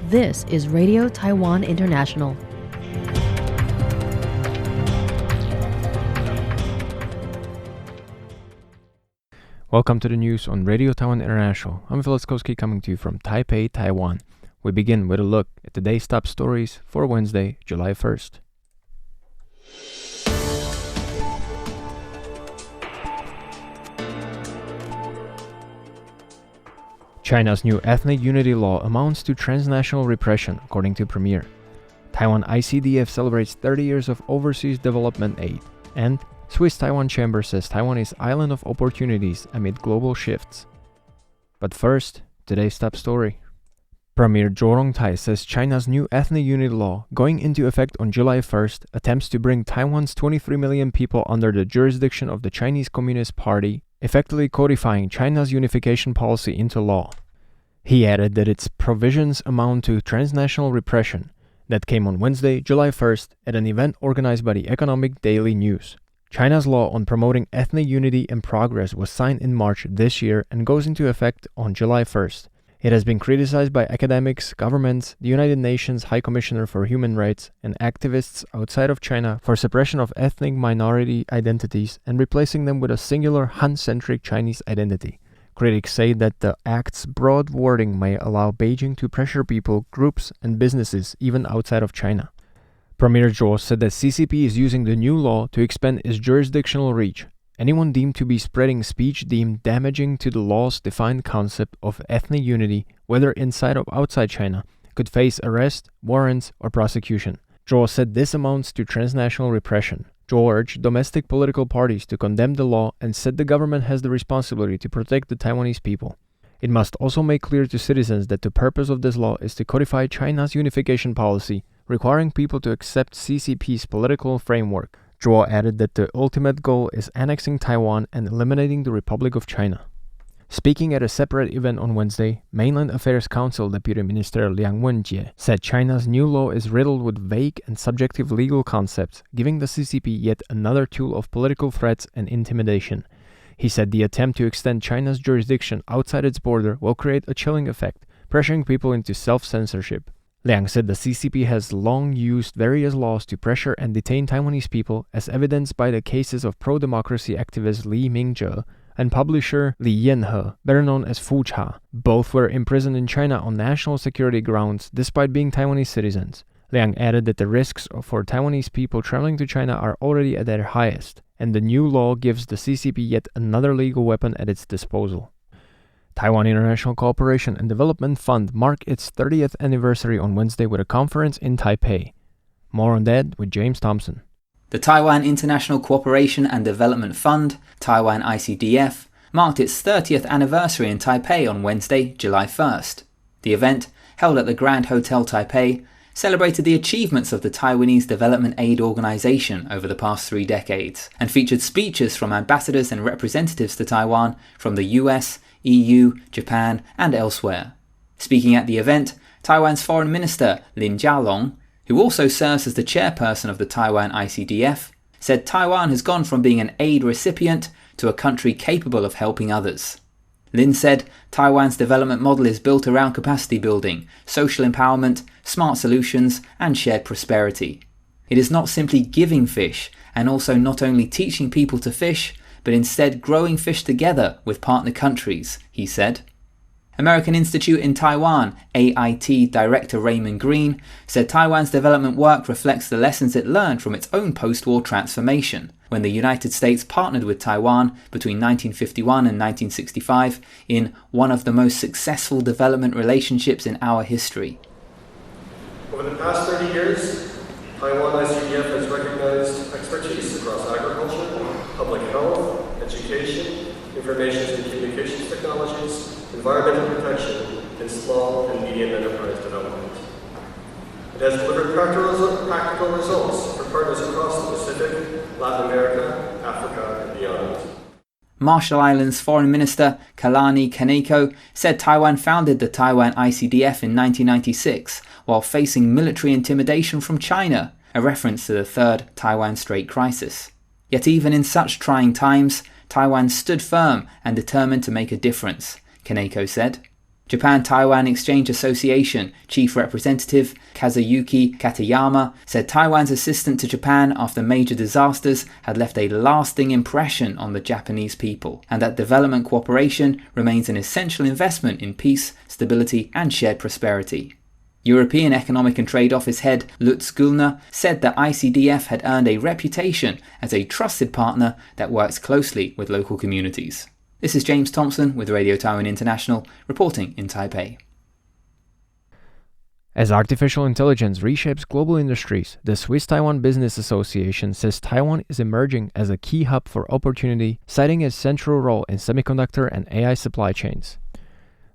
This is Radio Taiwan International. Welcome to the news on Radio Taiwan International. I'm Velitzkowski coming to you from Taipei, Taiwan. We begin with a look at today's top stories for Wednesday, July 1st. China's new ethnic unity law amounts to transnational repression, according to Premier. Taiwan ICDF celebrates 30 years of overseas development aid, and Swiss Taiwan Chamber says Taiwan is island of opportunities amid global shifts. But first, today's top story. Premier Zhou Rongtai says China's new ethnic unity law, going into effect on July 1st, attempts to bring Taiwan's 23 million people under the jurisdiction of the Chinese Communist Party, effectively codifying China's unification policy into law. He added that its provisions amount to transnational repression. That came on Wednesday, July 1st, at an event organized by the Economic Daily News. China's law on promoting ethnic unity and progress was signed in March this year and goes into effect on July 1st. It has been criticized by academics, governments, the United Nations High Commissioner for Human Rights, and activists outside of China for suppression of ethnic minority identities and replacing them with a singular Han-centric Chinese identity. Critics say that the act's broad wording may allow Beijing to pressure people, groups, and businesses even outside of China. Premier Zhou said that CCP is using the new law to expand its jurisdictional reach. Anyone deemed to be spreading speech deemed damaging to the law's defined concept of ethnic unity, whether inside or outside China, could face arrest, warrants, or prosecution. Zhou said this amounts to transnational repression. Zhou urged domestic political parties to condemn the law and said the government has the responsibility to protect the Taiwanese people. It must also make clear to citizens that the purpose of this law is to codify China's unification policy, requiring people to accept CCP's political framework. Zhou added that the ultimate goal is annexing Taiwan and eliminating the Republic of China. Speaking at a separate event on Wednesday, Mainland Affairs Council Deputy Minister Liang Wenjie said China's new law is riddled with vague and subjective legal concepts, giving the CCP yet another tool of political threats and intimidation. He said the attempt to extend China's jurisdiction outside its border will create a chilling effect, pressuring people into self-censorship. Liang said the CCP has long used various laws to pressure and detain Taiwanese people, as evidenced by the cases of pro-democracy activist Li Mingzhe and publisher Li Yanhe, better known as Fu Cha. Both were imprisoned in China on national security grounds despite being Taiwanese citizens. Liang added that the risks for Taiwanese people traveling to China are already at their highest, and the new law gives the CCP yet another legal weapon at its disposal. Taiwan International Cooperation and Development Fund marked its 30th anniversary on Wednesday with a conference in Taipei. More on that with James Thompson. The Taiwan International Cooperation and Development Fund, Taiwan ICDF, marked its 30th anniversary in Taipei on Wednesday, July 1st. The event, held at the Grand Hotel Taipei, celebrated the achievements of the Taiwanese Development Aid Organization over the past 3 decades and featured speeches from ambassadors and representatives to Taiwan from the US, EU, Japan, and elsewhere. Speaking at the event, Taiwan's Foreign Minister Lin Jialong, who also serves as the chairperson of the Taiwan ICDF, said Taiwan has gone from being an aid recipient to a country capable of helping others. Lin said Taiwan's development model is built around capacity building, social empowerment, smart solutions, and shared prosperity. It is not simply giving fish, and also not only teaching people to fish, but instead growing fish together with partner countries, he said. American Institute in Taiwan, AIT Director Raymond Green, said Taiwan's development work reflects the lessons it learned from its own post-war transformation, when the United States partnered with Taiwan between 1951 and 1965 in one of the most successful development relationships in our history. Over the past 30 years, Taiwan ICDF has recognized expertise across agriculture, public health, education, information and communications technologies, environmental protection, and small and medium enterprise development. It has delivered practical results for partners across the Pacific, Latin America, Africa, and beyond. Marshall Islands Foreign Minister Kalani Kaneko said Taiwan founded the Taiwan ICDF in 1996 while facing military intimidation from China, a reference to the Third Taiwan Strait crisis. Yet even in such trying times, Taiwan stood firm and determined to make a difference, Kaneko said. Japan-Taiwan Exchange Association Chief Representative Kazuyuki Katayama said Taiwan's assistance to Japan after major disasters had left a lasting impression on the Japanese people, and that development cooperation remains an essential investment in peace, stability, and shared prosperity. European Economic and Trade Office head Lutz Güllner said that ICDF had earned a reputation as a trusted partner that works closely with local communities. This is James Thompson with Radio Taiwan International, reporting in Taipei. As artificial intelligence reshapes global industries, the Swiss-Taiwan Business Association says Taiwan is emerging as a key hub for opportunity, citing its central role in semiconductor and AI supply chains.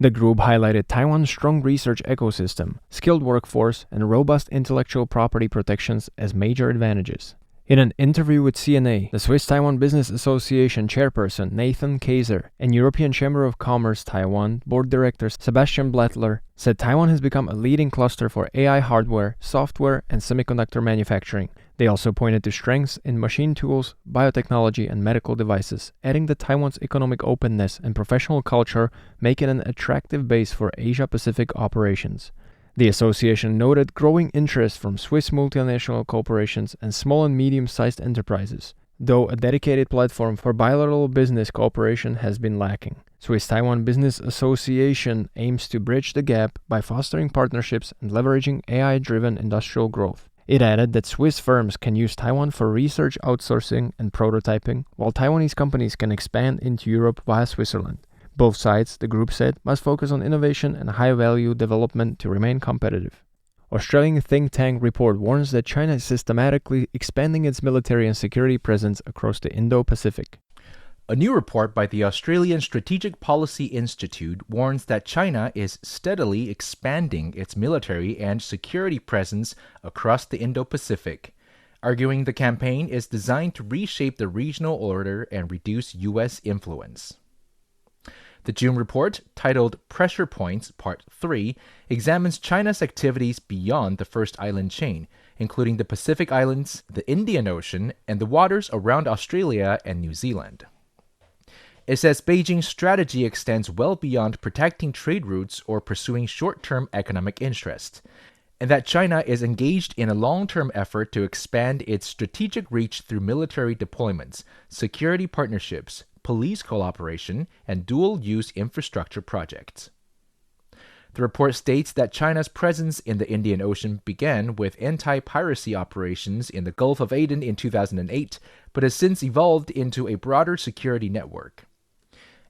The group highlighted Taiwan's strong research ecosystem, skilled workforce, and robust intellectual property protections as major advantages. In an interview with CNA, the Swiss-Taiwan Business Association chairperson Nathan Kaiser and European Chamber of Commerce Taiwan board director Sebastian Blattler said Taiwan has become a leading cluster for AI hardware, software, and semiconductor manufacturing. They also pointed to strengths in machine tools, biotechnology, and medical devices, adding that Taiwan's economic openness and professional culture make it an attractive base for Asia-Pacific operations. The association noted growing interest from Swiss multinational corporations and small and medium-sized enterprises, though a dedicated platform for bilateral business cooperation has been lacking. Swiss-Taiwan Business Association aims to bridge the gap by fostering partnerships and leveraging AI-driven industrial growth. It added that Swiss firms can use Taiwan for research outsourcing and prototyping, while Taiwanese companies can expand into Europe via Switzerland. Both sides, the group said, must focus on innovation and high-value development to remain competitive. Australian think tank report warns that China is systematically expanding its military and security presence across the Indo-Pacific. A new report by the Australian Strategic Policy Institute warns that China is steadily expanding its military and security presence across the Indo-Pacific, arguing the campaign is designed to reshape the regional order and reduce U.S. influence. The June report, titled Pressure Points Part 3, examines China's activities beyond the first island chain, including the Pacific Islands, the Indian Ocean, and the waters around Australia and New Zealand. It says Beijing's strategy extends well beyond protecting trade routes or pursuing short-term economic interests, and that China is engaged in a long-term effort to expand its strategic reach through military deployments, security partnerships, police cooperation, and dual-use infrastructure projects. The report states that China's presence in the Indian Ocean began with anti-piracy operations in the Gulf of Aden in 2008, but has since evolved into a broader security network.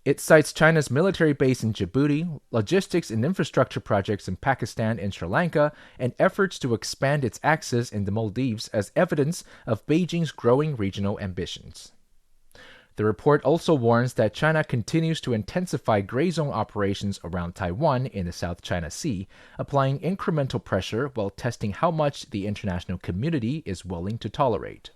It cites China's military base in Djibouti, logistics and infrastructure projects in Pakistan and Sri Lanka, and efforts to expand its access in the Maldives as evidence of Beijing's growing regional ambitions. The report also warns that China continues to intensify gray zone operations around Taiwan in the South China Sea, applying incremental pressure while testing how much the international community is willing to tolerate.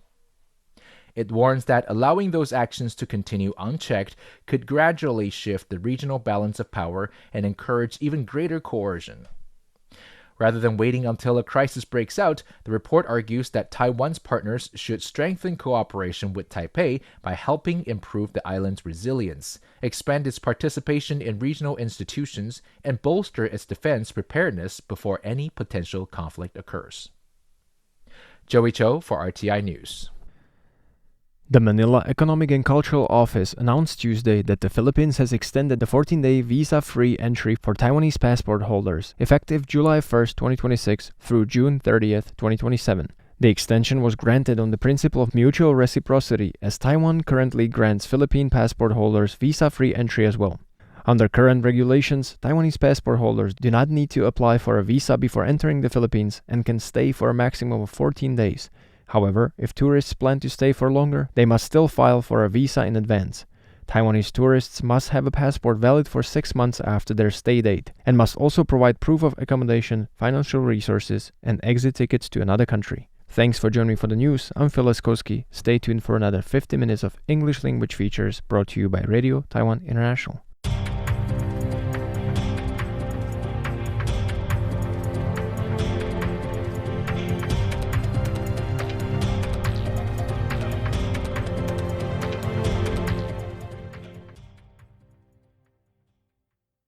It warns that allowing those actions to continue unchecked could gradually shift the regional balance of power and encourage even greater coercion. Rather than waiting until a crisis breaks out, the report argues that Taiwan's partners should strengthen cooperation with Taipei by helping improve the island's resilience, expand its participation in regional institutions, and bolster its defense preparedness before any potential conflict occurs. Joey Cho for RTI News. The Manila Economic and Cultural Office announced Tuesday that the Philippines has extended the 14-day visa-free entry for Taiwanese passport holders, effective July 1, 2026 through June 30, 2027. The extension was granted on the principle of mutual reciprocity, as Taiwan currently grants Philippine passport holders visa-free entry as well. Under current regulations, Taiwanese passport holders do not need to apply for a visa before entering the Philippines and can stay for a maximum of 14 days. However, if tourists plan to stay for longer, they must still file for a visa in advance. Taiwanese tourists must have a passport valid for 6 months after their stay date, and must also provide proof of accommodation, financial resources, and exit tickets to another country. Thanks for joining me for the news. I'm Phil Laskowski. Stay tuned for another 50 minutes of English language features brought to you by Radio Taiwan International.